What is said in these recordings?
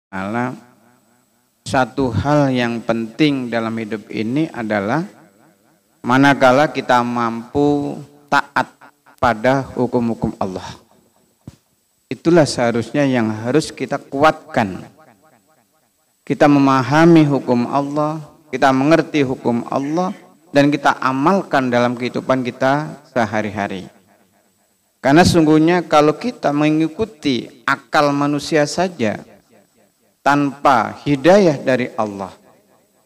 Karena satu hal yang penting dalam hidup ini adalah manakala kita mampu taat pada hukum-hukum Allah. Itulah seharusnya yang harus kita kuatkan. Kita memahami hukum Allah, kita mengerti hukum Allah, dan kita amalkan dalam kehidupan kita sehari-hari. Karena sungguhnya kalau kita mengikuti akal manusia saja, tanpa hidayah dari Allah,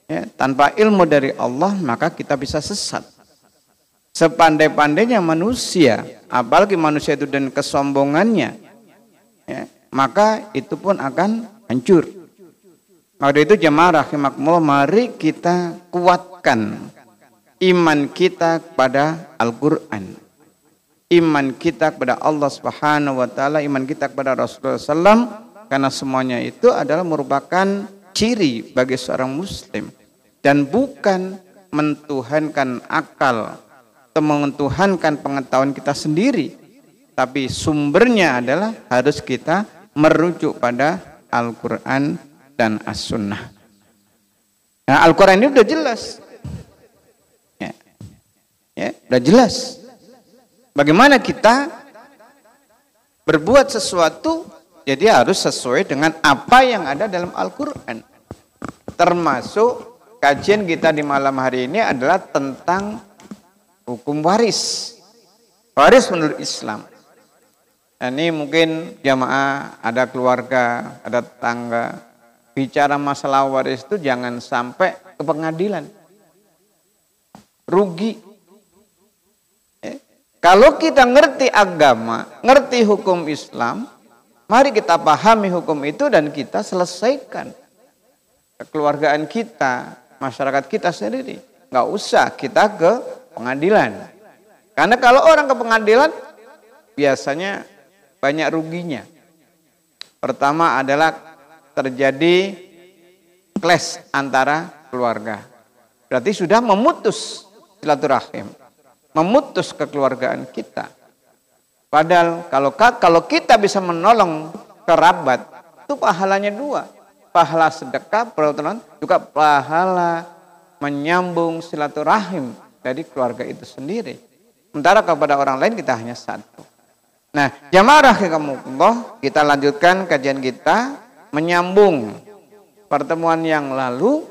ya, tanpa ilmu dari Allah, maka kita bisa sesat. Sepandai-pandainya manusia, apalagi manusia itu dan kesombongannya, ya, maka itu pun akan hancur. Maka itu jemaah rahimakumullah, mari kita kuatkan iman kita kepada Al-Quran, iman kita kepada Allah Subhanahu wa Ta'ala, iman kita kepada Rasulullah SAW, karena semuanya itu adalah merupakan ciri bagi seorang muslim dan bukan mentuhankan akal atau mentuhankan pengetahuan kita sendiri, tapi sumbernya adalah harus kita merujuk pada Al-Quran dan As-Sunnah. Nah, Al-Quran ini udah jelas, ya, udah jelas bagaimana kita berbuat sesuatu. Jadi harus sesuai dengan apa yang ada dalam Al-Quran. Termasuk kajian kita di malam hari ini adalah tentang hukum waris. Waris menurut Islam. Nah, ini mungkin jamaah, ada keluarga, ada tetangga. Bicara masalah waris itu jangan sampai ke pengadilan. Rugi. Kalau kita ngerti agama, ngerti hukum Islam, mari kita pahami hukum itu dan kita selesaikan kekeluargaan kita, masyarakat kita sendiri. Nggak usah kita ke pengadilan. Karena kalau orang ke pengadilan biasanya banyak ruginya. Pertama adalah terjadi clash antara keluarga. Berarti sudah memutus silaturahim, memutus kekeluargaan kita. Padahal kalau kita bisa menolong kerabat, itu pahalanya dua. Pahala sedekah, juga pahala menyambung silaturahim dari keluarga itu sendiri. Sementara kepada orang lain kita hanya satu. Nah, jamaah rahimakumullah, kita lanjutkan kajian kita menyambung pertemuan yang lalu.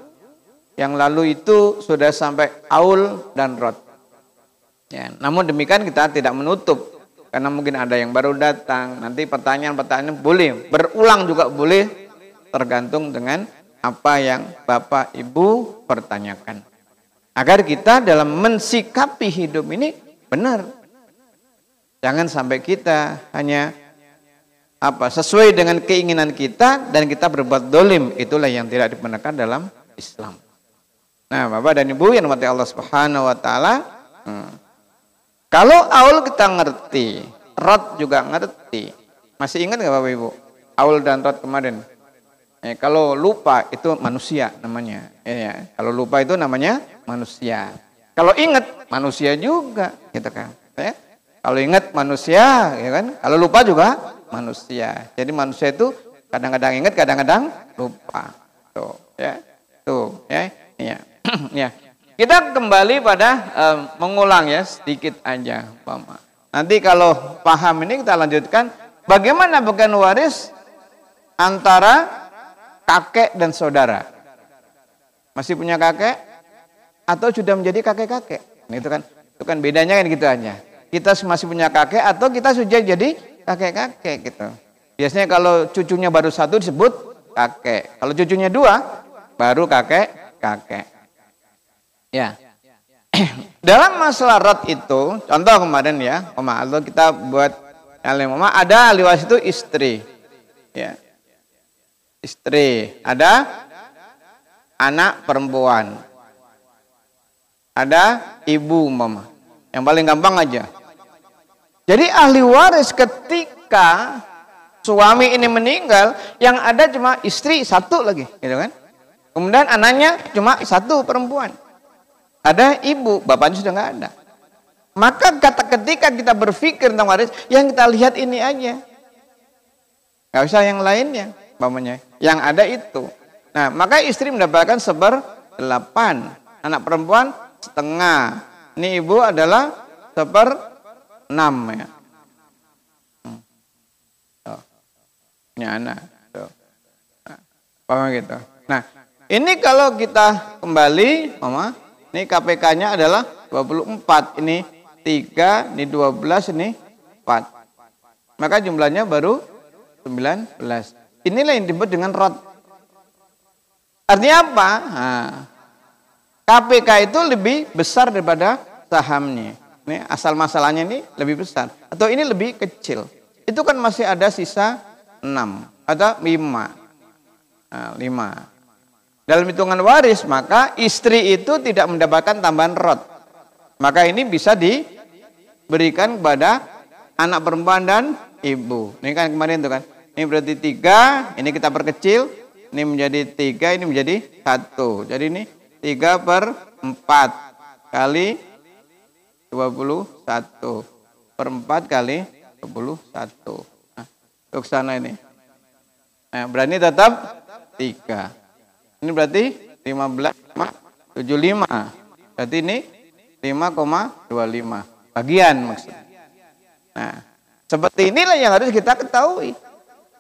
Yang lalu itu sudah sampai aul dan rod. Ya, namun demikian kita tidak menutup. Karena mungkin ada yang baru datang, nanti pertanyaan-pertanyaan boleh, berulang juga boleh, tergantung dengan apa yang Bapak Ibu pertanyakan. Agar kita dalam mensikapi hidup ini benar. Jangan sampai kita hanya sesuai dengan keinginan kita dan kita berbuat dolim. Itulah yang tidak dibenarkan dalam Islam. Nah, Bapak dan Ibu yang dirahmati Allah Subhanahu wa Ta'ala, kalau aul kita ngerti, rod juga ngerti. Masih ingat nggak Bapak Ibu? Aul dan rod kemarin. Kalau lupa itu manusia namanya. Kalau lupa itu namanya manusia. Kalau ingat manusia juga, gitu kan? Kalau ingat manusia, ya kan? Kalau lupa juga manusia. Jadi manusia itu kadang-kadang ingat, kadang-kadang lupa. Tuh, ya, tuh, ya, ya, ya. Kita kembali pada mengulang ya sedikit aja, Bapak. Nanti kalau paham ini kita lanjutkan bagaimana bagian waris antara kakek dan saudara. Masih punya kakek atau sudah menjadi kakek-kakek? Nah, itu kan bedanya kan gitu aja. Kita masih punya kakek atau kita sudah jadi kakek-kakek gitu. Biasanya kalau cucunya baru satu disebut kakek. Kalau cucunya dua baru kakek-kakek. Ya, dalam masalah rod itu, contoh kemarin ya, Allah kita buat ada ahli waris itu istri, ya, istri, ada anak perempuan, ada ibu mama, yang paling gampang aja. Jadi ahli waris ketika suami ini meninggal, yang ada cuma istri satu lagi, gitu kan? Kemudian anaknya cuma satu perempuan. Ada ibu, bapaknya sudah nggak ada. Maka ketika kita berpikir tentang waris, yang kita lihat ini aja. Nggak usah yang lainnya. Bapaknya. yang ada itu. Nah, maka istri mendapatkan 1/8, anak perempuan setengah. Ini ibu adalah 1/6 ya. Ini anak. Nah, gitu. Nah, ini kalau kita kembali, Mama, ini KPK-nya adalah 24, ini 3, ini 12, ini 4. Maka jumlahnya baru 19. Inilah yang disebut dengan rot. Artinya apa? Nah, KPK itu lebih besar daripada sahamnya. Ini asal masalahnya ini lebih besar. Atau ini lebih kecil. Itu kan masih ada sisa 6 atau 5. Nah, 5. Dalam hitungan waris, maka istri itu tidak mendapatkan tambahan rot. Maka ini bisa diberikan kepada anak perempuan dan ibu. Ini kan kemarin itu kan. Ini berarti 3, ini kita perkecil. Ini menjadi 3, ini menjadi 1. Jadi ini 3/4 kali 21. Per 4 kali 21. Nah, untuk sana ini. Nah, berarti tetap 3. Ini berarti 15,75. Berarti ini 5,25. Bagian maksudnya. Nah, seperti inilah yang harus kita ketahui.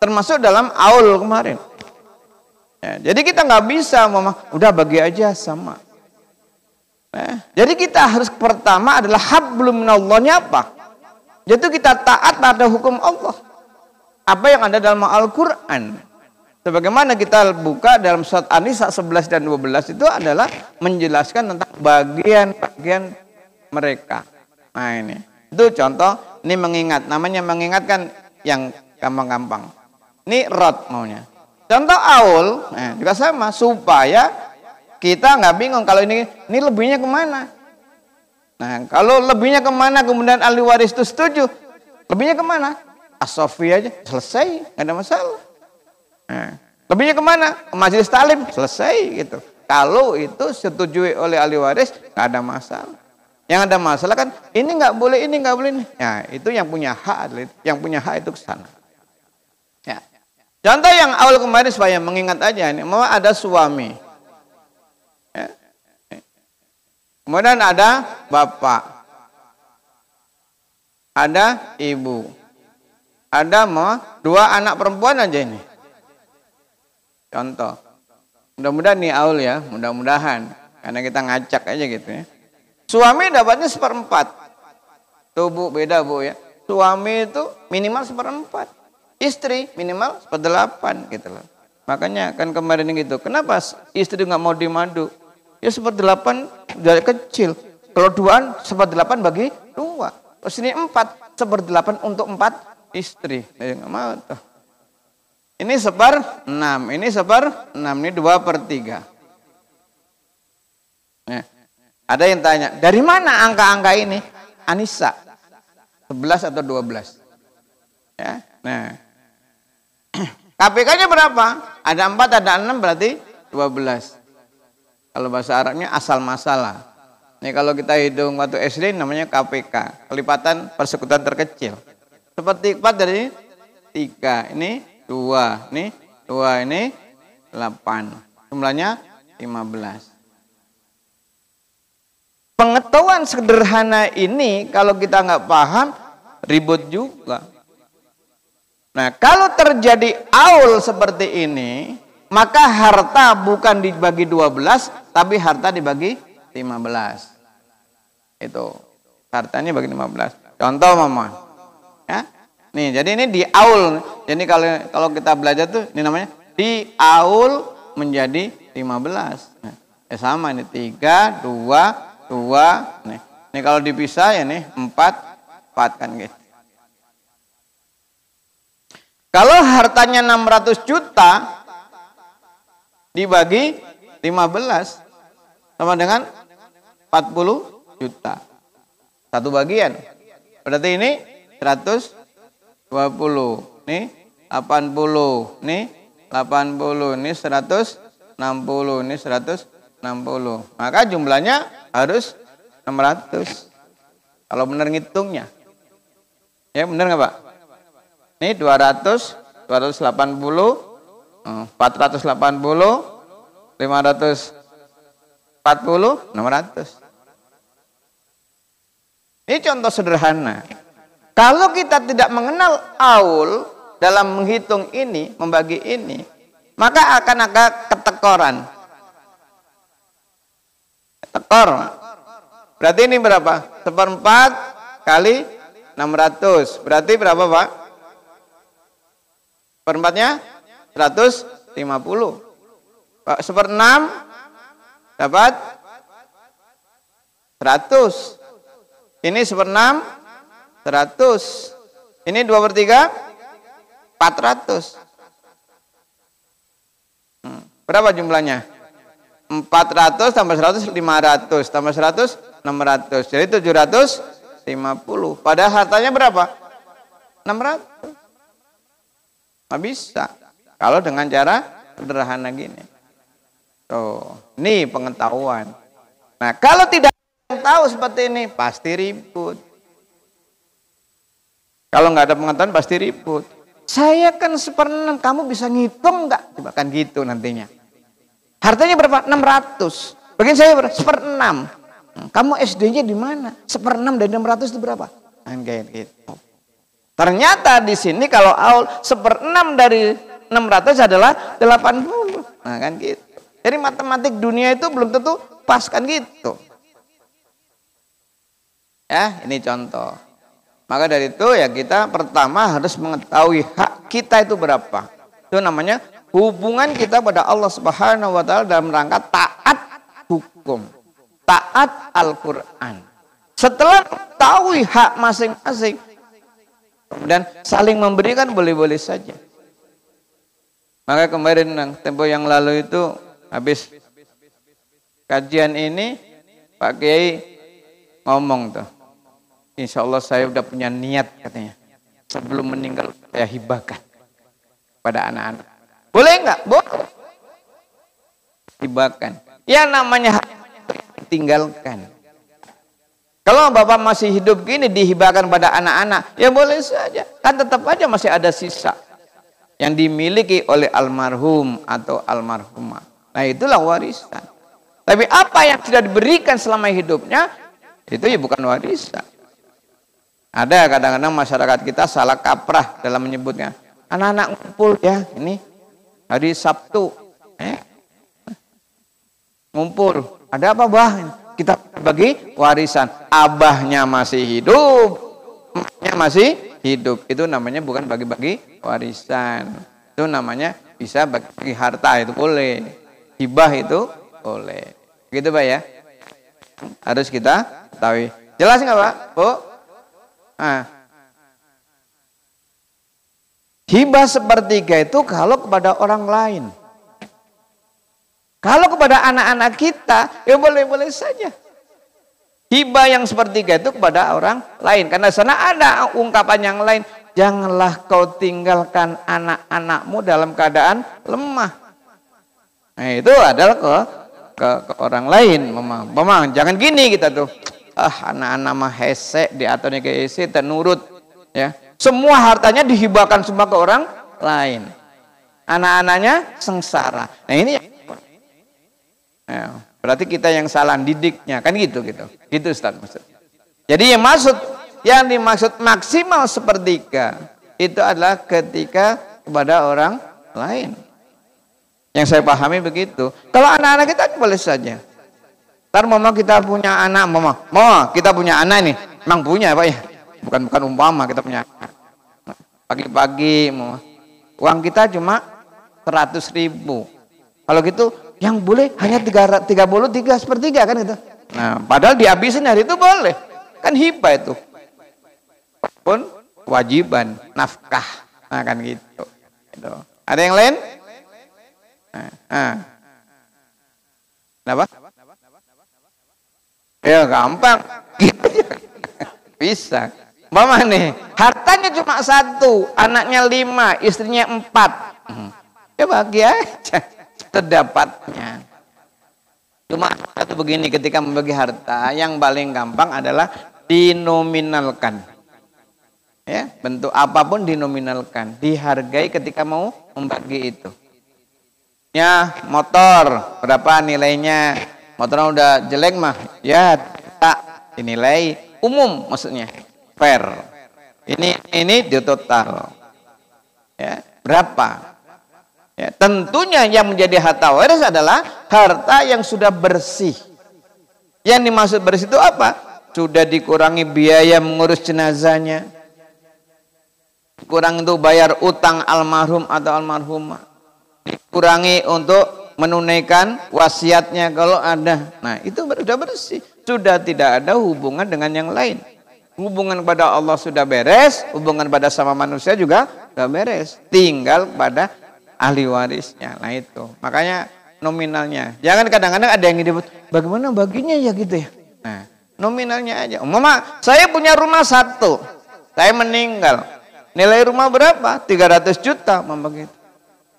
Termasuk dalam aul kemarin. Ya, jadi kita nggak bisa, Mama, udah bagi aja sama. Nah, jadi kita harus pertama adalah hablum minallahnya apa? Yaitu kita taat pada hukum Allah. Apa yang ada dalam Al-Quran. Sebagaimana kita buka dalam surat An-Nisa 11 dan 12 itu adalah menjelaskan tentang bagian-bagian mereka. Nah ini. Itu contoh, ini mengingat. Namanya mengingatkan yang gampang-gampang. Ini rot maunya. Contoh aul, nah, juga sama. Supaya kita nggak bingung kalau ini lebihnya kemana. Nah kalau lebihnya kemana kemudian ahli waris itu setuju. Lebihnya kemana? As-Sofi aja, selesai. Nggak ada masalah. Nah, lebihnya kemana? Ke majelis talim, selesai gitu. Kalau itu setujui oleh ahli waris, nggak ada masalah. Yang ada masalah kan ini nggak boleh, ini nggak boleh. Ya itu yang punya hak, yang punya hak itu ke sana. Ya. Contoh yang awal kemarin supaya mengingat aja ini, mau ada suami, ya. Kemudian ada bapak, ada ibu, ada mau 2 anak perempuan aja ini. Contoh, mudah-mudahan nih aul ya, mudah-mudahan, karena kita ngacak aja gitu ya. Suami dapatnya 1/4. Tuh Bu, beda Bu ya. Suami itu minimal 1/4. Istri minimal 1/8 gitu loh. Makanya kan kemarin gitu. Kenapa istri nggak mau dimadu? Ya 1/8 dari kecil. Kalau 2 1/8 bagi 2. Terus ini 4, 1/8 untuk 4 istri. Ya nggak mau tuh. Ini 1/6, ini 1/6, ini 2/3. Nah. Ada yang tanya, dari mana angka-angka ini? An-Nisa 11 atau 12. Ya. Nah. KPK-nya berapa? Ada 4, ada 6 berarti 12. Kalau bahasa Arabnya asal masalah. Ini kalau kita hitung waktu SD namanya KPK, kelipatan persekutuan terkecil. Seperti 4 dari 3, ini 2, ini 2, ini 8. Jumlahnya 15. Pengetahuan sederhana ini kalau kita nggak paham ribut juga. Nah kalau terjadi aul seperti ini, maka harta bukan dibagi 12, tapi harta dibagi 15. Itu hartanya bagi 15. Contoh Mama, ya. Nih jadi ini di aul. Jadi kalau kita belajar tuh ini namanya di aul menjadi 15. Nah, ya sama ini 3, 2. Nih. Ini kalau dipisah ya nih 4 kan gitu. Kalau hartanya 600 juta dibagi 15 sama dengan 40 juta. Satu bagian. Berarti ini 120. Nih 80. Nih 80. Ini 160. Ini 160. Maka jumlahnya harus 600. Kalau benar ngitungnya. Ya benar nggak Pak? Ini 200, 280, 480, 540, 600. Ini contoh sederhana. Kalau kita tidak mengenal aul dalam menghitung ini, membagi ini, maka akan ada ketekoran. Tekor. Berarti ini berapa? 1/4 kali 600. Berarti berapa, Pak? Seperempatnya 150. 1/6 dapat 100. Ini 1/6 100. Ini 2/3 400. Berapa jumlahnya? 400 tambah 100 500 tambah 100 600. Jadi 750. Padahal hartanya berapa? 600. Nggak bisa. Kalau dengan cara sederhana gini. Tuh, ini pengetahuan. Nah, kalau tidak tahu seperti ini pasti ribut. Kalau nggak ada pengetahuan pasti ribut. Saya kan 1/6, kamu bisa ngitung nggak? Coba kan gitu nantinya. Hartanya berapa? 600. Bagian saya berapa? 1/6. Kamu SD-nya di mana? 1/6 dari 600 itu berapa? Kan kayak gitu. Ternyata di sini kalau aul 1/6 dari 600 adalah 80. Nah kan gitu. Jadi matematik dunia itu belum tentu pas kan gitu. Ya, ini contoh. Maka dari itu ya kita pertama harus mengetahui hak kita itu berapa. Itu namanya hubungan kita pada Allah Subhanahu wa taala dalam rangka taat hukum, taat Al-Qur'an. Setelah mengetahui hak masing-masing dan saling memberikan boleh-boleh saja. Maka kemarin tempo yang lalu itu habis kajian ini Pak Kiai ngomong tuh. Insya Allah saya udah punya niat katanya. Sebelum meninggal saya hibahkan pada anak-anak. Boleh nggak? Boleh. Hibahkan. Ya namanya tinggalkan. Kalau Bapak masih hidup gini dihibahkan pada anak-anak, ya boleh saja. Kan tetap aja masih ada sisa yang dimiliki oleh almarhum atau almarhumah. Nah itulah warisan. Tapi apa yang sudah diberikan selama hidupnya, itu ya bukan warisan. Ada kadang-kadang masyarakat kita salah kaprah dalam menyebutnya. Anak-anak ngumpul ya, ini hari Sabtu. Ngumpul. Ada apa, Bah? Kita bagi warisan. Abahnya masih hidup, emaknya masih hidup. Itu namanya bukan bagi-bagi warisan. Itu namanya bisa bagi harta, itu boleh. Hibah itu boleh. Gitu, Pak ya. Harus kita ketahui. Jelas nggak, Pak? Bu? Nah. Hibah sepertiga itu kalau kepada orang lain. Kalau kepada anak-anak kita, ya boleh-boleh saja. Hibah yang sepertiga itu kepada orang lain. Karena sana ada ungkapan yang lain. Janganlah kau tinggalkan anak-anakmu dalam keadaan lemah. Nah itu adalah ke orang lain. Memang jangan gini kita tuh. Anak-anak mah hesek, diaturnya ke hesek, tenurut. Ya. Semua hartanya dihibahkan semua ke orang lain. Anak-anaknya sengsara. Nah ini ya, berarti kita yang salah didiknya. Kan gitu. Gitu Ustaz maksud. Jadi yang dimaksud maksimal sepertiga itu adalah ketika kepada orang lain. Yang saya pahami begitu. Kalau anak-anak kita boleh saja. Ntar mama kita punya anak, mama kita punya anak nih. Memang punya Pak ya. Bukan umpama kita punya anak. Pagi-pagi mama. Uang kita cuma 100.000. Kalau gitu yang boleh hanya 3/3 kan gitu. Nah, padahal dihabisin hari itu boleh. Kan hibah itu. Pun kewajiban nafkah. Nah, kan gitu. Ada yang lain? Kenapa? Ya gampang. Bisa. Mama nih, hartanya cuma 1, anaknya 5, istrinya 4. Ya bahagia aja. Terdapatnya. Cuma satu begini, ketika membagi harta, yang paling gampang adalah dinominalkan. Ya, bentuk apapun dinominalkan, dihargai ketika mau membagi itu. Ya, motor berapa nilainya? Motornya udah jelek mah, ya tak dinilai umum, maksudnya fair. Ini di total. Ya, berapa? Ya, tentunya yang menjadi harta waris adalah harta yang sudah bersih. Yang dimaksud bersih itu apa? Sudah dikurangi biaya mengurus jenazahnya, kurang untuk bayar utang almarhum atau almarhumah, dikurangi untuk menunaikan wasiatnya kalau ada. Nah, itu sudah bersih, sudah tidak ada hubungan dengan yang lain. Hubungan pada Allah sudah beres, hubungan pada sama manusia juga sudah beres, tinggal pada ahli warisnya. Nah, itu makanya nominalnya jangan kadang-kadang ada yang disebut bagaimana baginya ya gitu ya. Nah, nominalnya aja. Mama, saya punya rumah 1, saya meninggal, nilai rumah berapa? 300 juta, mama gitu.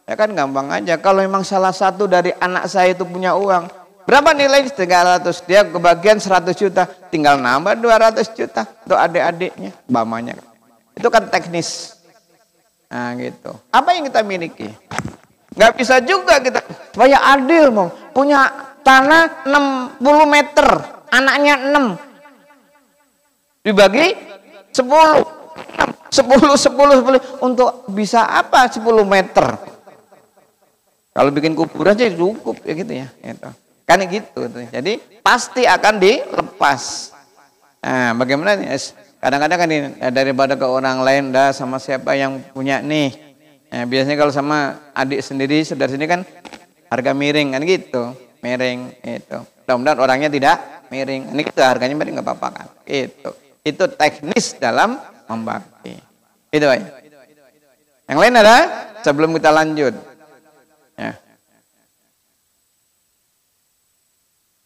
Ya kan gampang aja. Kalau memang salah satu dari anak saya itu punya uang, berapa nilai? 300, dia kebagian 100 juta, tinggal nambah 200 juta untuk adik-adiknya, mamanya. Itu kan teknis. Nah gitu. Apa yang kita miliki? Nggak bisa juga kita supaya adil, mau punya tanah 60 meter, anaknya 6, dibagi 10 untuk bisa apa 10 meter? Kalau bikin kubur aja cukup ya gitu ya. Gitu. Kan gitu. Jadi pasti akan dilepas. Nah, bagaimana nih? Kadang-kadang kan daripada ke orang lain dah sama siapa yang punya nih. Nah, biasanya kalau sama adik sendiri, saudara sendiri kan harga miring kan gitu. Miring itu. Mudah-mudahan orangnya tidak miring. Ini gitu harganya miring nggak apa-apa kan. Gitu. Itu teknis dalam membagi. Itu aja. Yang lain ada? Sebelum kita lanjut. Ya.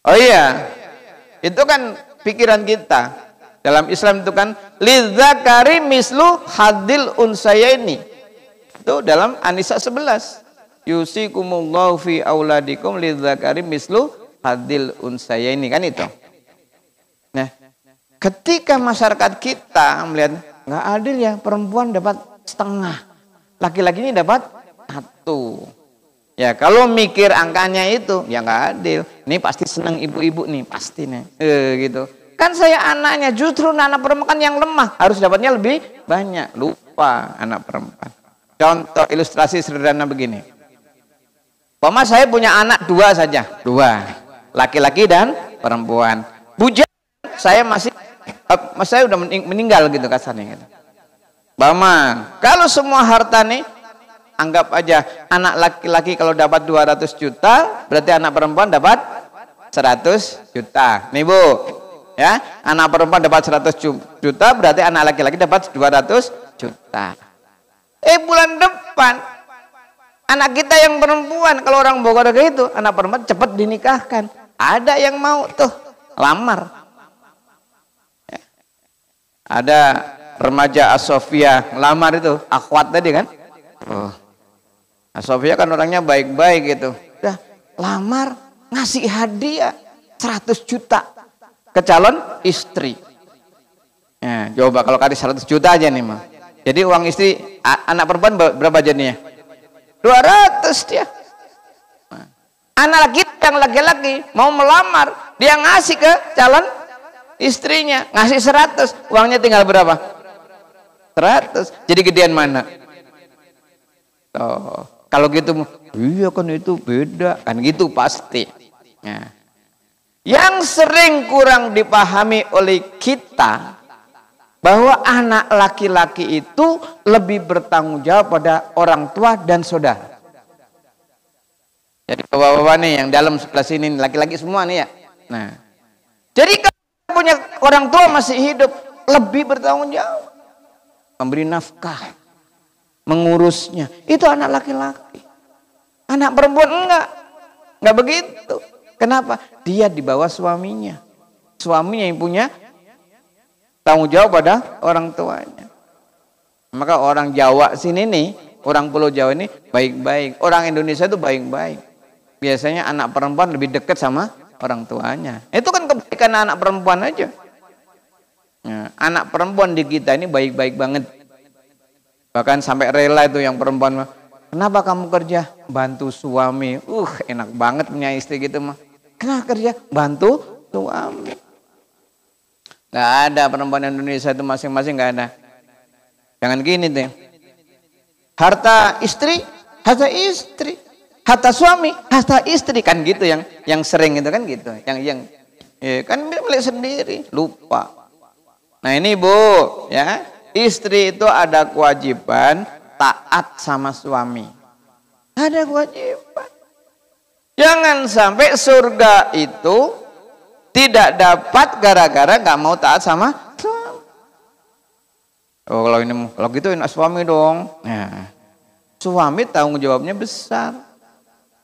Oh iya, itu kan pikiran kita. Dalam Islam itu kan lidzakari mislu hadil unsayaini. Itu dalam An-Nisa 11. Yusikumullahu fi auladikum lidzakari mislu hadil unsayaini, kan itu. Nah, ketika masyarakat kita melihat nggak adil ya, perempuan dapat setengah, laki-laki ini dapat 1. Ya kalau mikir angkanya itu ya nggak adil. Ini pasti senang ibu-ibu nih, pasti nih. Gitu. Kan saya anaknya, justru anak perempuan yang lemah harus dapatnya lebih banyak. Lupa anak perempuan. Contoh ilustrasi sederhana begini. Pama saya punya anak 2 saja, 2, laki-laki dan perempuan. Bujang saya saya udah meninggal gitu kasarnya. Gitu. Pama, kalau semua harta nih, anggap aja anak laki-laki kalau dapat 200 juta, berarti anak perempuan dapat 100 juta. Nih Bu, ya, anak perempuan dapat 100 juta, berarti anak laki-laki dapat 200 juta. Bulan depan, anak kita yang perempuan, kalau orang Bogor kayak itu, anak perempuan cepat dinikahkan. Ada yang mau tuh, lamar. Ya. Ada remaja Asofia, lamar itu, akhwat tadi kan. Oh. Sofia kan orangnya baik-baik gitu. Udah lamar, ngasih hadiah 100 juta ke calon istri. Ya, coba kalau kasih 100 juta aja nih mah. Jadi uang istri anak perempuan berapa jadinya? 200 dia. Anak yang laki-laki mau melamar, dia ngasih ke calon istrinya, ngasih 100, uangnya tinggal berapa? 100. Jadi gedean mana? Oh, kalau gitu, iya kan itu beda, kan gitu pasti. Nah, yang sering kurang dipahami oleh kita bahwa anak laki-laki itu lebih bertanggung jawab pada orang tua dan saudara. Jadi bapak-bapak nih yang dalam sebelah sini laki-laki semua nih ya. Nah, jadi kalau punya orang tua masih hidup, lebih bertanggung jawab, memberi nafkah, mengurusnya. Itu anak laki-laki. Anak perempuan enggak begitu. Kenapa? Dia di bawah suaminya. Suaminya yang punya tanggung jawab pada orang tuanya. Maka orang Jawa sini nih, orang Pulau Jawa ini baik-baik. Orang Indonesia itu baik-baik. Biasanya anak perempuan lebih dekat sama orang tuanya. Itu kan kebaikan anak perempuan aja. Nah, anak perempuan di kita ini baik-baik banget. Bahkan sampai rela itu yang perempuan, Kenapa kamu kerja? Bantu suami. Enak banget punya istri gitu mah. Kenapa kerja? Bantu suami. Gak ada perempuan Indonesia itu masing-masing, gak ada. Jangan gini deh. Harta istri, harta istri. Harta suami, harta istri. Kan gitu yang sering itu kan gitu. Yang ya kan milik sendiri, lupa. Nah ini Bu, ya. Istri itu ada kewajiban taat sama suami. Ada kewajiban. Jangan sampai surga itu tidak dapat gara-gara gak mau taat sama suami. Oh kalau gitu enak suami dong. Nah, suami tanggung jawabnya besar.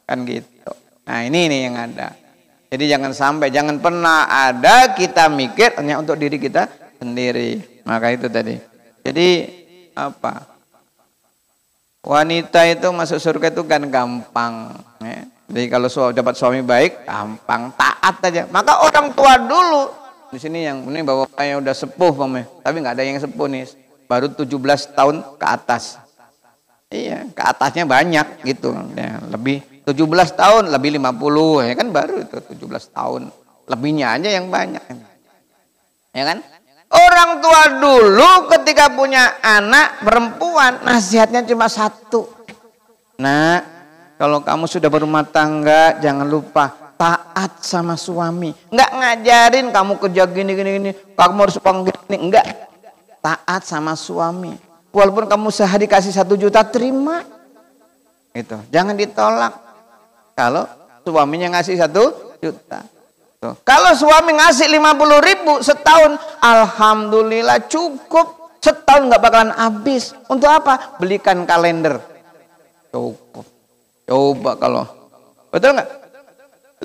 Kan gitu. Nah ini nih yang ada. Jadi jangan pernah ada kita mikir hanya untuk diri kita sendiri. Maka itu tadi. Jadi apa? Wanita itu masuk surga itu kan gampang. Ya. Jadi kalau dapat suami baik, gampang, taat aja. Maka orang tua dulu di sini yang ini bapaknya udah sepuh, tapi nggak ada yang sepuh nih, baru 17 tahun ke atas. Iya, ke atasnya banyak gitu. Ya, lebih 17 tahun, lebih 50, ya kan baru itu 17 tahun. Lebihnya aja yang banyak. Ya kan? Orang tua dulu ketika punya anak perempuan, nasihatnya cuma satu. Nah, kalau kamu sudah berumah tangga, jangan lupa taat sama suami. Enggak ngajarin kamu kerja gini, kamu harus gini, enggak. Taat sama suami. Walaupun kamu sehari kasih 1 juta, terima. Gitu. Jangan ditolak. Kalau suaminya ngasih 1 juta. Tuh. Kalau suami ngasih 50.000 setahun, alhamdulillah cukup. Setahun nggak bakalan habis. Untuk apa? Belikan kalender. Cukup. Coba kalau. Betul nggak?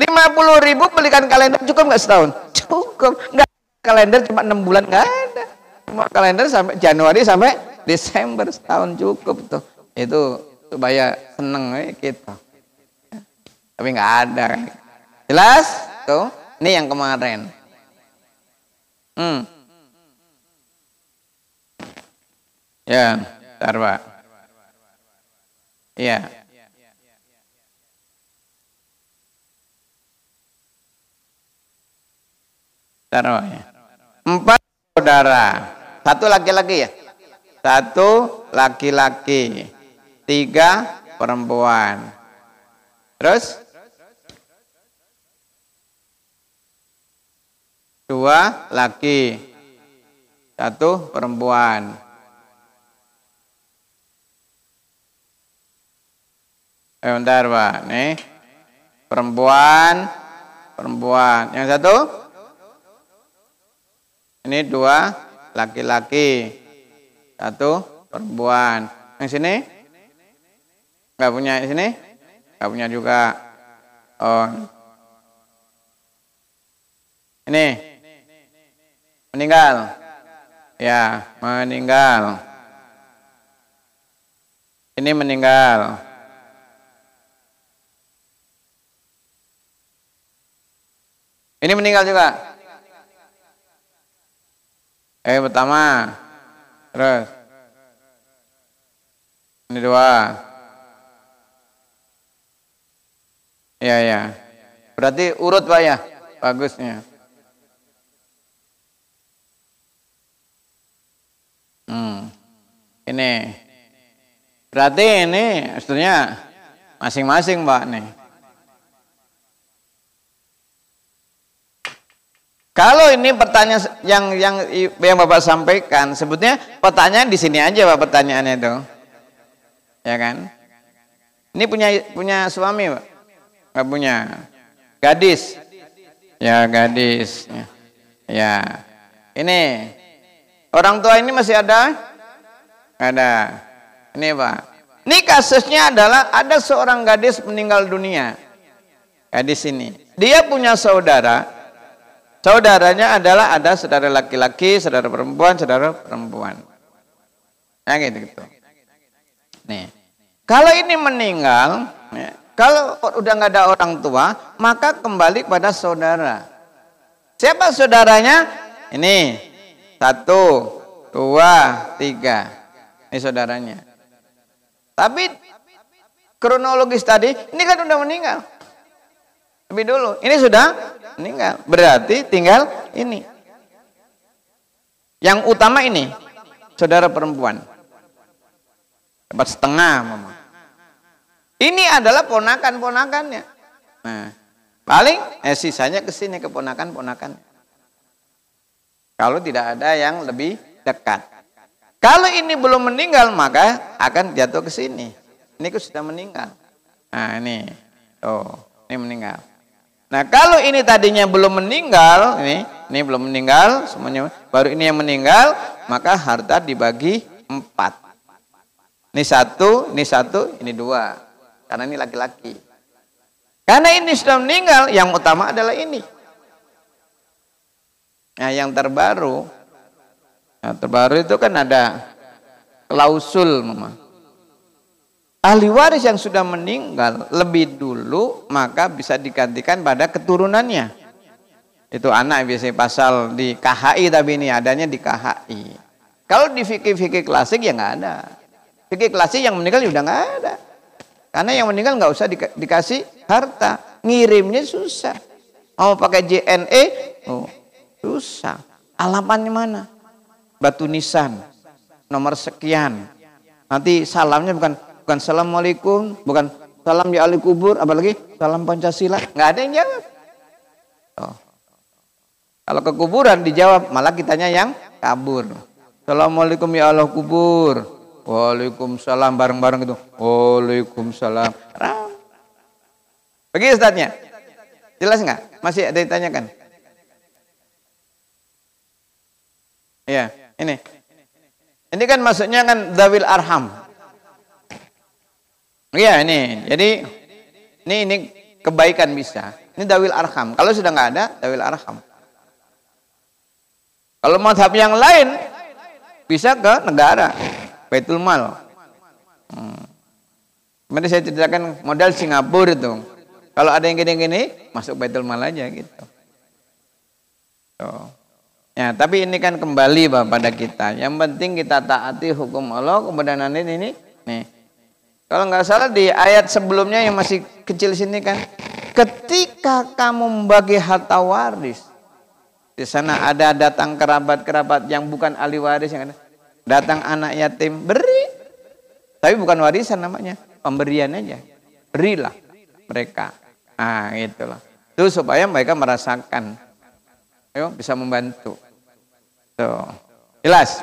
50.000 belikan kalender cukup nggak setahun? Cukup. Nggak kalender cuma 6 bulan, nggak ada. Cuma kalender sampai Januari sampai Desember, setahun cukup tuh. Itu supaya seneng kita. Tapi nggak ada. Jelas? Tuh. Ini yang kemarin. Ya, bentar Pak. Iya. Bentar Pak ya. 4 saudara. 1 laki-laki ya? 1 laki-laki. 3 perempuan. Terus? 2 laki, 1 perempuan. Bentar Pak, nih perempuan. Yang 1, ini 2 laki-laki, 1 perempuan. Yang sini nggak punya, di sini nggak punya juga. Oh, ini. Meninggal. Ya, meninggal. Ini meninggal. Ini meninggal juga. Pertama. Terus. Ini 2. Ya. Berarti urut Pak ya. Bagusnya. Ini berarti ini sebetulnya masing-masing Pak nih. Kalau ini pertanyaan yang Bapak sampaikan, sebetulnya pertanyaan di sini aja Pak, pertanyaannya itu, ya kan? Ini punya suami Pak? Nggak punya. Gadis? Ya gadis. Ya. Ini orang tua ini masih ada? Ada. Ini Pak. Ini kasusnya adalah ada seorang gadis meninggal dunia. Gadis ini. Dia punya saudara. Saudaranya adalah ada saudara laki-laki, saudara perempuan. Nah gitu. Nih. Kalau ini meninggal, ya, kalau udah nggak ada orang tua, maka kembali kepada saudara. Siapa saudaranya? Ini. 1, 2, 3. Ini saudaranya. Tapi kronologis tadi, ini kan udah meninggal. Lebih dulu, ini sudah meninggal. Berarti tinggal ini. Yang utama ini, saudara perempuan. Dapat setengah, mama. Ini adalah ponakan-ponakannya. Nah, paling sisanya ke sini keponakan-ponakan. Kalau tidak ada yang lebih dekat. Kalau ini belum meninggal, maka akan jatuh ke sini. Ini sudah meninggal. Nah, ini. Tuh, ini meninggal. Nah, kalau ini tadinya belum meninggal, ini belum meninggal, semuanya baru ini yang meninggal, maka harta dibagi 4. Ini 1, ini 2. Karena ini laki-laki. Karena ini sudah meninggal, yang utama adalah ini. Nah, yang terbaru itu kan ada klausul, mama. Ahli waris yang sudah meninggal lebih dulu maka bisa digantikan pada keturunannya. Itu anak biasanya pasal di KHI, tapi ini adanya di KHI. Kalau di fikih-fikih klasik ya nggak ada. Fikih klasik yang meninggal udah nggak ada. Karena yang meninggal nggak usah dikasih harta, ngirimnya susah. Mau pakai JNE, susah. Alamatnya mana? Batu nisan, nomor sekian. Nanti salamnya bukan assalamualaikum, bukan salam ya ahli kubur, apalagi salam Pancasila, nggak ada yang jawab. Kalau ke kuburan dijawab, malah kitanya yang kabur. Assalamualaikum ya ahli kubur. Waalaikumsalam, bareng-bareng gitu. Waalaikumsalam. Begitu Ustaznya. Jelas nggak? Masih ada ditanyakan? Iya, ini. Ini kan maksudnya kan Dzawil Arham. Iya ini, jadi ini kebaikan bisa. Ini Dzawil Arham. Kalau sudah nggak ada, Dzawil Arham. Kalau mazhab yang lain bisa ke negara, Baitul Mal. Kemudian saya ceritakan modal Singapura itu. Kalau ada yang gini-gini, masuk Baitul Mal aja gitu. Ya, tapi ini kan kembali pada kita. Yang penting kita taati hukum Allah. Kemudian nanti ini, nih. Kalau nggak salah di ayat sebelumnya yang masih kecil sini kan, ketika kamu membagi harta waris, di sana ada datang kerabat-kerabat yang bukan ahli waris, yang ada datang anak yatim, beri, tapi bukan warisan namanya, pemberian aja, berilah mereka. Ah, itulah. Itu supaya mereka merasakan, ayo bisa membantu. Tuh, jelas.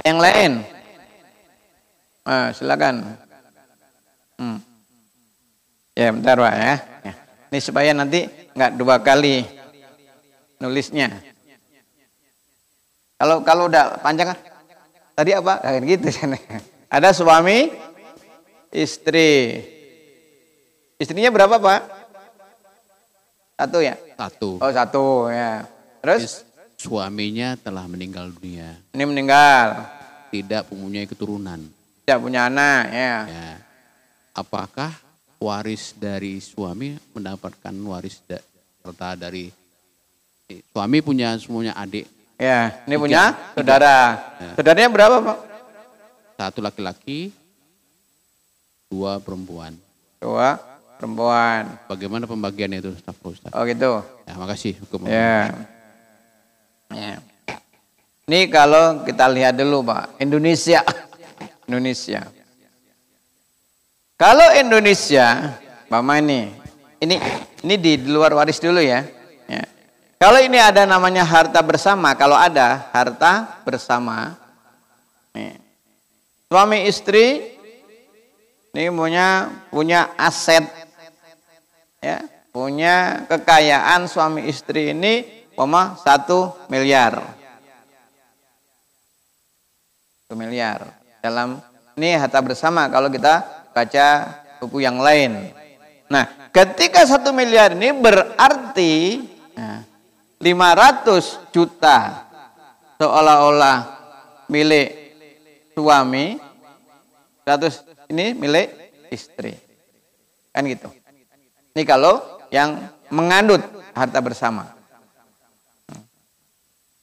Yang lain. Silakan. Ya bentar Pak ya. Ini supaya nanti nggak 2 kali nulisnya. Kalau udah panjang kan? Tadi apa? Kayak gitu. Ada suami, istri. Istrinya berapa Pak? 1 ya? 1. Oh 1 ya. Terus? Suaminya telah meninggal dunia. Ini meninggal. Tidak mempunyai keturunan. Tidak punya anak ya. Apakah waris dari suami mendapatkan waris serta dari suami punya semuanya adik? Ya, ini punya saudara. Ya. Saudaranya berapa Pak? 1 laki-laki, 2 perempuan. 2 perempuan. Bagaimana pembagiannya itu Ustaz? Oh gitu. Ya, makasih. Ya. Ya. Ini kalau kita lihat dulu Pak, Indonesia. Kalau Indonesia, Mama ini di luar waris dulu ya. Kalau ini ada namanya harta bersama, kalau ada harta bersama, suami istri ini punya aset, ya, punya kekayaan suami istri ini 1 miliar. 1 miliar. Dalam ini harta bersama kalau kita baca buku yang lain. Nah, ketika 1 miliar ini berarti 500 juta seolah-olah milik suami, 100 ini milik istri. Kan gitu. Ini kalau yang mengandut harta bersama.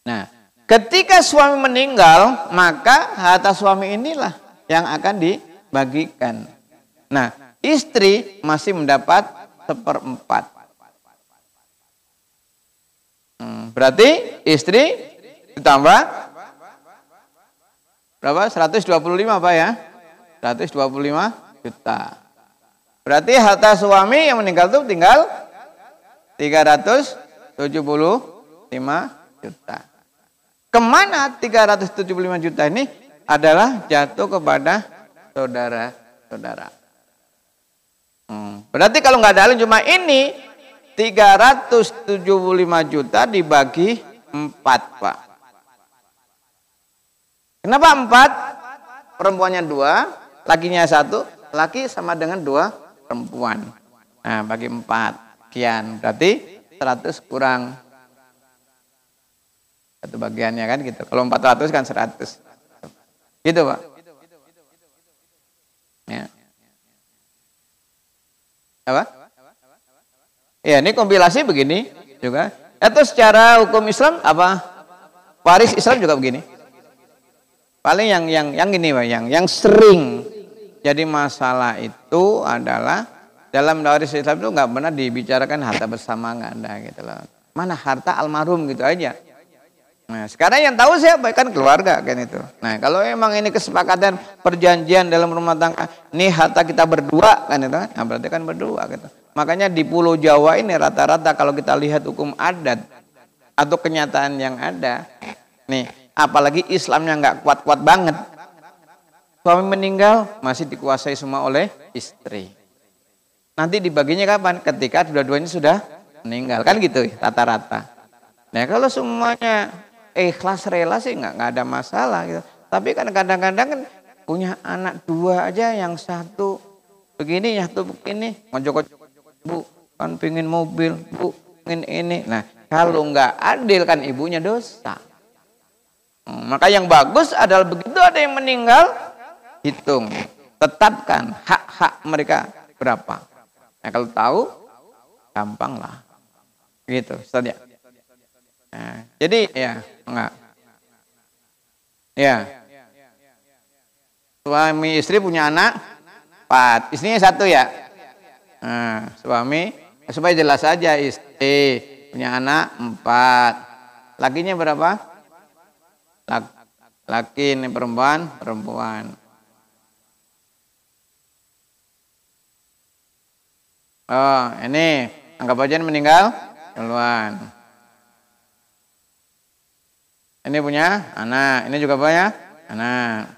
Nah, ketika suami meninggal, maka harta suami inilah yang akan dibagikan. Nah, istri masih mendapat 1/4. Berarti istri ditambah berapa? 125 Pak ya? 125 juta. Berarti harta suami yang meninggal itu tinggal 375 juta. Kemana 375 juta ini adalah jatuh kepada saudara-saudara. Berarti kalau nggak ada alim cuma ini 375 juta dibagi 4 Pak. Kenapa 4? Perempuannya 2, lakinya 1, laki sama dengan 2 perempuan. Nah bagi 4 sekian, berarti 100 kurang 1 bagiannya kan gitu. Kalau 400 kan 100. Gitu Pak. Ya. Apa? Ya ini kompilasi begini juga. Atau secara hukum Islam apa? Waris Islam juga begini. Paling yang ini Pak, yang sering jadi masalah itu adalah dalam waris Islam itu nggak pernah dibicarakan harta bersama, nggak ada gitu loh. Mana harta almarhum gitu aja. Nah sekarang yang tahu siapa? Kan keluarga kan itu. Nah kalau emang ini kesepakatan perjanjian dalam rumah tangga, ini harta kita berdua kan itu, nah berarti kan berdua gitu. Makanya di Pulau Jawa ini rata-rata kalau kita lihat hukum adat atau kenyataan yang ada, nih apalagi Islamnya nggak kuat-kuat banget, suami meninggal masih dikuasai semua oleh istri. Nanti dibaginya kapan? Ketika dua-duanya sudah meninggal kan gitu rata-rata. Nah kalau semuanya ikhlas rela sih nggak ada masalah gitu. Tapi kan kadang-kadang kan punya anak 2 aja, yang 1 begini, yang 1 begini, ngojok-ngojok, Bu kan pingin mobil, Bu pingin ini. Nah kalau nggak adil kan ibunya dosa. Maka yang bagus adalah begitu ada yang meninggal, hitung, tetapkan hak-hak mereka berapa. Nah kalau tahu, gampang lah. Gitu, Ustaz ya. Nah, jadi ya enggak. Ya. Suami istri punya anak 4, istrinya 1 ya. Nah, suami supaya jelas aja, istri punya anak 4. Lakinya berapa? Laki ini perempuan. Oh, ini anggap aja meninggal duluan. Ini punya anak, ini juga punya anak.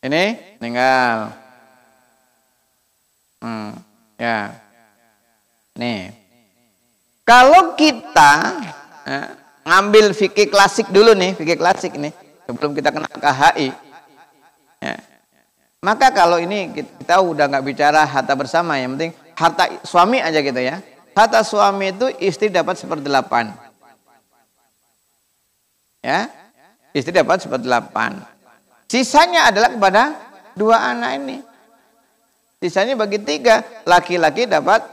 Ini meninggal. Ya. Nih. Kalau kita ngambil fikih klasik dulu nih, fikih klasik nih, sebelum kita kena KHI. Ya. Maka kalau ini kita udah nggak bicara harta bersama, yang penting harta suami aja gitu ya. Harta suami itu istri dapat 1/8. Ya, istri dapat 1/8. Sisanya adalah kepada 2 anak ini. Sisanya bagi 3, laki-laki dapat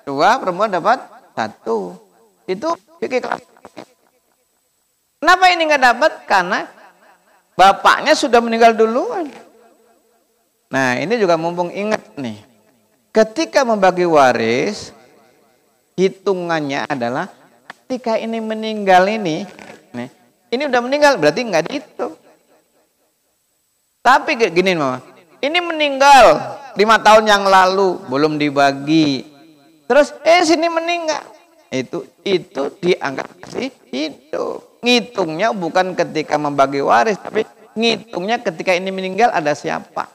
2, perempuan dapat 1. Itu fikih klasik. Kenapa ini nggak dapat? Karena bapaknya sudah meninggal duluan. Nah ini juga mumpung ingat nih. Ketika membagi waris, hitungannya adalah ketika ini meninggal ini udah meninggal berarti nggak dihitung. Tapi gini Mama, ini meninggal 5 tahun yang lalu belum dibagi. Terus sini meninggal. Itu dianggap masih hidup. Ngitungnya bukan ketika membagi waris, tapi ngitungnya ketika ini meninggal ada siapa.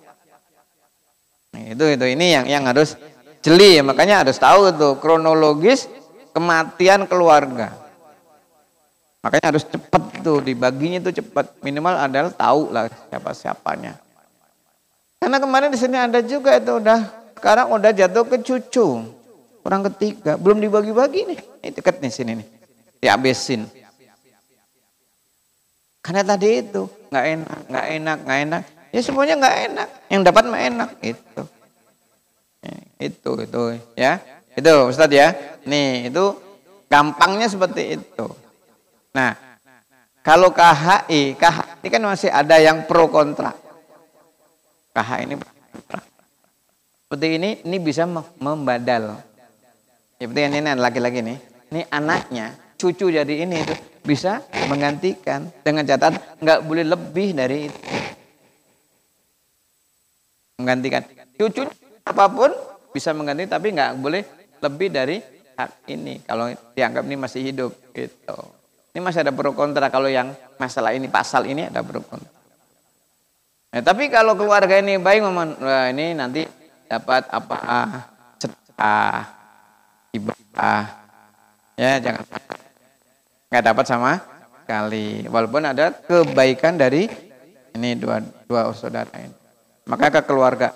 Nah, itu ini yang harus jeli ya, makanya harus tahu tuh kronologis kematian keluarga. Makanya harus cepat tuh dibaginya tuh cepat, minimal adalah tahu lah siapa-siapanya. Karena kemarin di sini ada juga itu sekarang udah jatuh ke cucu. Orang ketiga belum dibagi-bagi nih. Ini dekat nih sini nih. Dihabisin. Karena tadi itu nggak enak. Ya semuanya nggak enak. Yang dapat mah enak itu. Itu ya. Itu Ustadz ya. Nih itu gampangnya seperti itu. Nah kalau KHI kan masih ada yang pro kontra. KH ini seperti ini bisa membadal. Seperti ini laki-laki nih. Ini anaknya, cucu jadi ini itu bisa menggantikan dengan catatan nggak boleh lebih dari itu. Menggantikan cucu apapun bisa mengganti tapi nggak boleh lebih dari hak ini kalau dianggap ini masih hidup gitu. Ini masih ada pro kontra kalau yang masalah ini pasal ini ada pro kontra. Nah, tapi kalau keluarga ini baik wah ini nanti dapat apa sedekah, hibah, ya jangan nggak dapat sama sekali. Walaupun ada kebaikan dari ini dua saudara ini. Maka ke keluarga.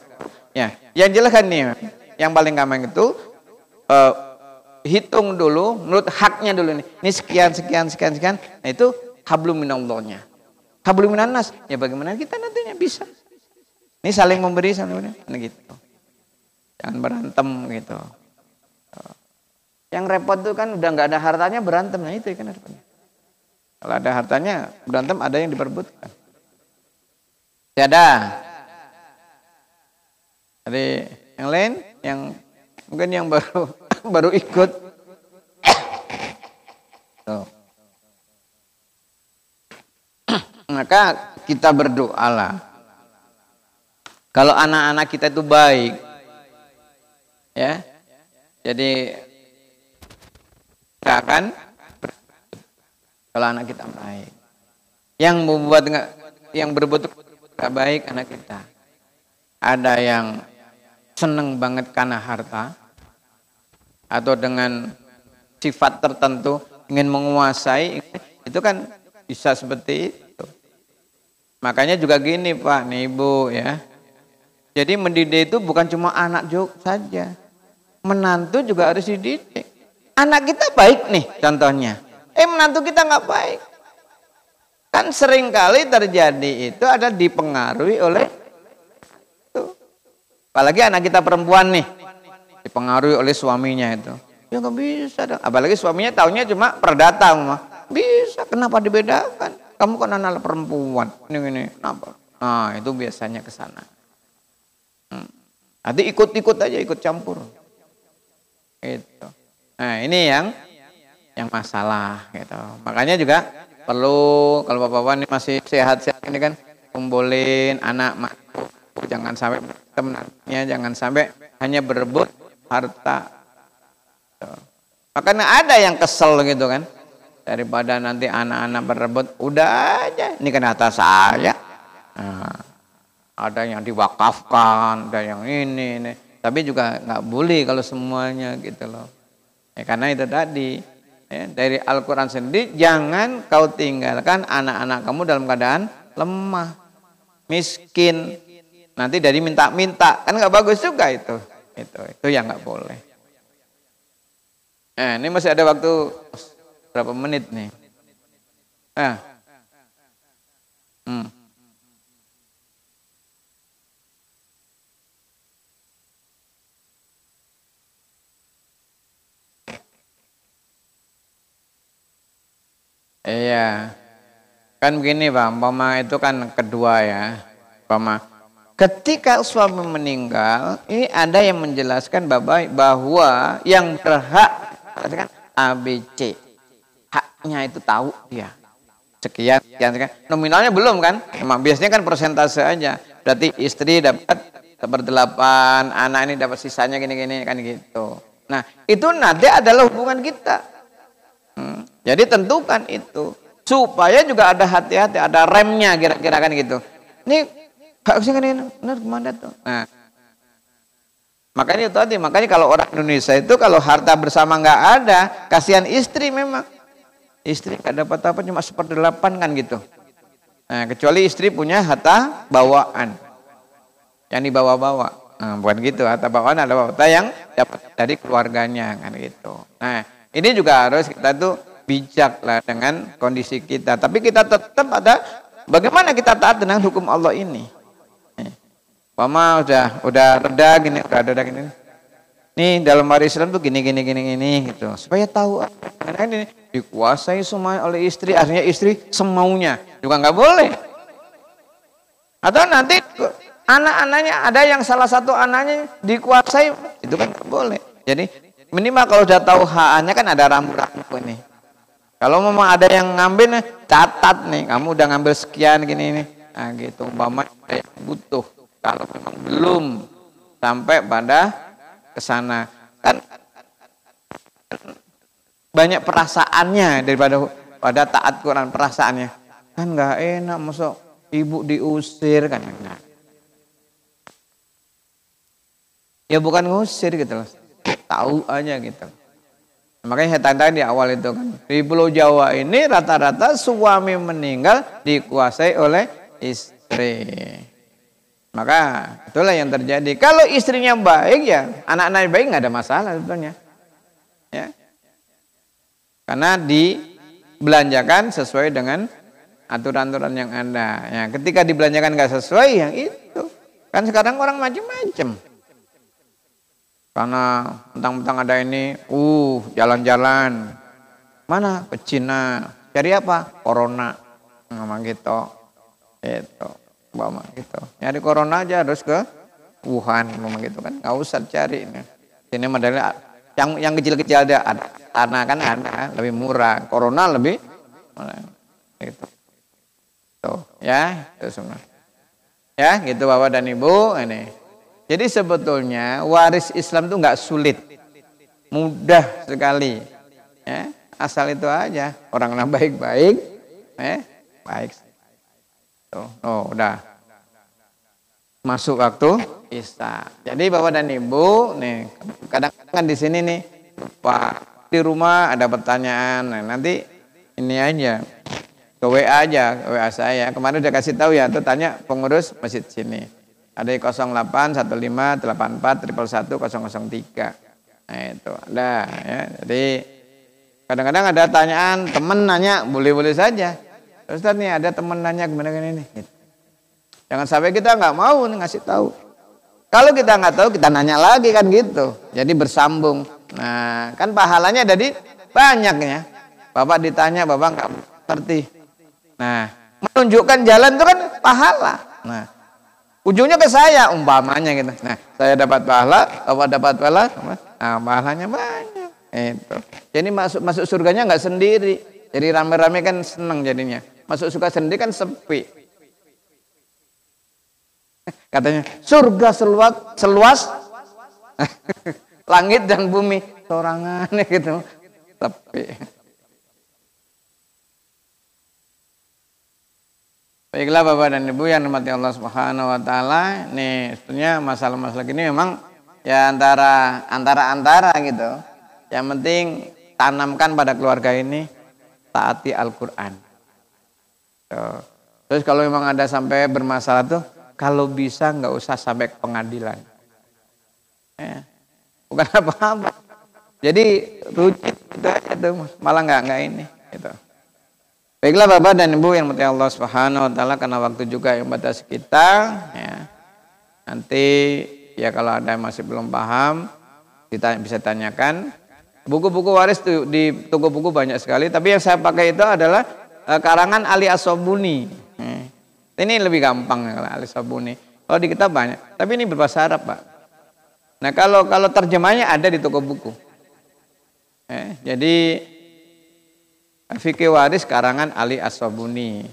Ya, yang jelas kan nih, yang paling gampang itu hitung dulu menurut haknya dulu nih. Ini sekian. Nah itu hablum minallahnya. Hablum minannas. Ya bagaimana kita nantinya bisa. Ini saling memberi gitu. Jangan berantem gitu. Yang repot tuh kan udah nggak ada hartanya berantem. Nah itu kan repotnya. Kalau ada hartanya berantem ada yang diperbutkan. Tiada. Jadi yang lain yang mungkin yang baru ikut. Tuh. Maka kita berdoalah. Kalau anak-anak kita itu baik, ya, jadi nggak akan. Kalau anak kita baik, yang membuat yang berbuat nggak baik anak kita. Ada yang seneng banget karena harta atau dengan sifat tertentu ingin menguasai, itu kan bisa seperti itu. Makanya juga gini Pak, nih Ibu ya. Jadi mendidik itu bukan cuma anak saja, menantu juga harus dididik. Anak kita baik nih contohnya, menantu kita nggak baik. Kan seringkali terjadi itu ada dipengaruhi oleh apalagi anak kita perempuan nih, dipengaruhi oleh suaminya itu. Ya nggak bisa dong. Apalagi suaminya taunya cuma perdata, mah. Bisa, kenapa dibedakan? Kamu kan anak perempuan, ini, kenapa? Nah itu biasanya ke sana. Nanti ikut aja, ikut campur. Gitu. Nah ini yang masalah, gitu. Makanya juga perlu kalau bapak-bapak ini masih sehat-sehat ini kan, kumpulin anak makhluk. Jangan sampai temennya, jangan sampai hanya berebut harta. Makanya ada yang kesel gitu kan, daripada nanti anak-anak berebut, udah aja, ini kan harta saya. Nah, ada yang diwakafkan, ada yang ini. Tapi juga nggak boleh kalau semuanya gitu loh. Karena itu tadi dari Al-Quran sendiri, jangan kau tinggalkan anak-anak kamu dalam keadaan lemah, miskin. Nanti dari minta-minta, kan nggak bagus juga itu yang nggak boleh. Ini masih ada waktu berapa menit nih? Iya, kan begini Pak, umpama itu kan kedua ya, umpama. Ketika suami meninggal, ini ada yang menjelaskan bahwa yang berhak kan ABC, haknya itu tahu dia sekian. Nominalnya belum kan? Emang biasanya kan persentase aja. Berarti istri dapat 8, anak ini dapat sisanya gini-gini kan gitu. Nah itu nanti adalah hubungan kita. Jadi tentukan itu supaya juga ada hati-hati, ada remnya kira-kira kan gitu. Ini hak sih kan ini, benar kemana tuh? Nah, makanya itu tadi, makanya kalau orang Indonesia itu kalau harta bersama nggak ada, kasihan istri memang. Istri nggak dapat apa cuma 1/8 kan gitu. Nah, kecuali istri punya harta bawaan, yang dibawa-bawa. Nah, bukan gitu, harta bawaan adalah harta yang dapat dari keluarganya kan gitu. Nah, ini juga harus kita tuh bijak lah dengan kondisi kita. Tapi kita tetap ada bagaimana kita taat dengan hukum Allah ini. Mama udah reda gini, Nih dalam hari Islam tuh gini gitu. Supaya tahu karena ini dikuasai semua oleh istri, artinya istri semaunya juga nggak boleh. Atau nanti anak-anaknya ada yang salah satu anaknya dikuasai, itu kan nggak boleh. Jadi minimal kalau udah tahu hak-nya kan ada rambu-rambu ini. Kalau memang ada yang ngambil, catat nih, kamu udah ngambil sekian gini nih. Nah gitu, umpama ada yang butuh. Kalau memang belum sampai pada kesana, kan banyak perasaannya daripada pada taat Quran, perasaannya. Kan nggak enak, masuk ibu diusir kan. Ya bukan ngusir gitu loh, tahu aja gitu. Makanya saya tanya di awal itu kan, di Pulau Jawa ini rata-rata suami meninggal dikuasai oleh istri. Maka itulah yang terjadi. Kalau istrinya baik ya, anak-anak baik nggak ada masalah sebetulnya. Ya. Karena dibelanjakan sesuai dengan aturan-aturan yang ada. Ya, ketika dibelanjakan nggak sesuai yang itu, kan sekarang orang macam-macam. Karena mentang-mentang ada ini, jalan-jalan. Mana? Ke Cina. Cari apa? Corona. Ngomong gitu. Itu. Bawa gitu. Nyari corona aja harus ke Wuhan. Ngomong gitu kan. Nggak usah cari. Sini modalnya yang kecil-kecil ada. Karena kan ada. Lebih murah. Corona lebih. Gitu. Tuh. Ya. Itu semua. Ya. Gitu Bapak dan Ibu. Ini. Jadi sebetulnya waris Islam itu nggak sulit, mudah sekali. Ya, asal itu aja, orang baik-baik, baik. Tuh, udah masuk waktu Isya. Jadi Bapak dan Ibu, nih kadang-kadang di sini nih, Pak di rumah ada pertanyaan, nah, nanti ini aja, ke WA aja, WA saya. Kemarin udah kasih tahu ya, tuh tanya pengurus masjid sini. Ada 08-154-111-103. Nah itu ada ya. Jadi kadang-kadang ada tanyaan temen nanya, boleh-boleh saja. Ustaz nih ada temen nanya gimana ini. Gitu. Jangan sampai kita nggak mau nih ngasih tahu. Kalau kita nggak tahu kita nanya lagi kan gitu. Jadi bersambung. Nah kan pahalanya jadi banyaknya. Bapak ditanya, Bapak nggak ngerti. Nah menunjukkan jalan itu kan pahala. Nah ujungnya ke saya umpamanya gitu. Nah, saya dapat pahala, Bapak dapat pahala, nah pahalanya banyak. Itu. Jadi masuk surganya nggak sendiri. Jadi rame-rame kan seneng jadinya. Masuk surga sendiri kan sepi. Katanya surga seluas langit dan bumi, sorangan gitu. Sepi. Baiklah Bapak dan Ibu yang dirahmati Allah Subhanahu wa taala, nih sebetulnya masalah-masalah gini memang ya antara gitu. Yang penting tanamkan pada keluarga ini taati Al-Qur'an. Terus kalau memang ada sampai bermasalah tuh kalau bisa nggak usah sampai ke pengadilan. Bukan apa-apa. Jadi rujuk itu aja tuh, malah nggak ini gitu. Baiklah Bapak dan Ibu yang dirahmati Allah Subhanahu wa taala, karena waktu juga yang batas kita ya. Nanti ya kalau ada yang masih belum paham kita bisa tanyakan. Buku-buku waris tuh di toko buku banyak sekali, tapi yang saya pakai itu adalah karangan Ali As-Sabuni. Ini lebih gampang kalau Ali As-Sabuni. Kalau di kitab banyak, tapi ini berbahasa Arab, Pak. Nah, kalau terjemahnya ada di toko buku. Jadi fikih waris karangan Ali As-Sabuni.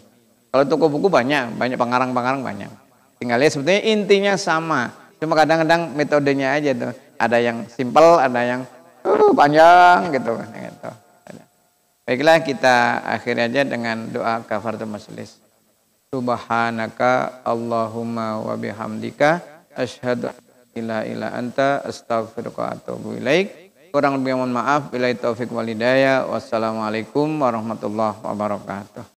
Kalau toko buku banyak pengarang-pengarang banyak. Tinggal lihat sebetulnya intinya sama. Cuma kadang-kadang metodenya aja tuh. Ada yang simpel, ada yang panjang gitu. Baiklah kita akhiri aja dengan doa kafaratul majelis. Subhanaka Allahumma wa bihamdika asyhadu an la ilaha illa anta astaghfiruka wa atubu ilaik. Kurang lebih mohon maaf. Billahi taufik wal hidayah. Wassalamualaikum warahmatullahi wabarakatuh.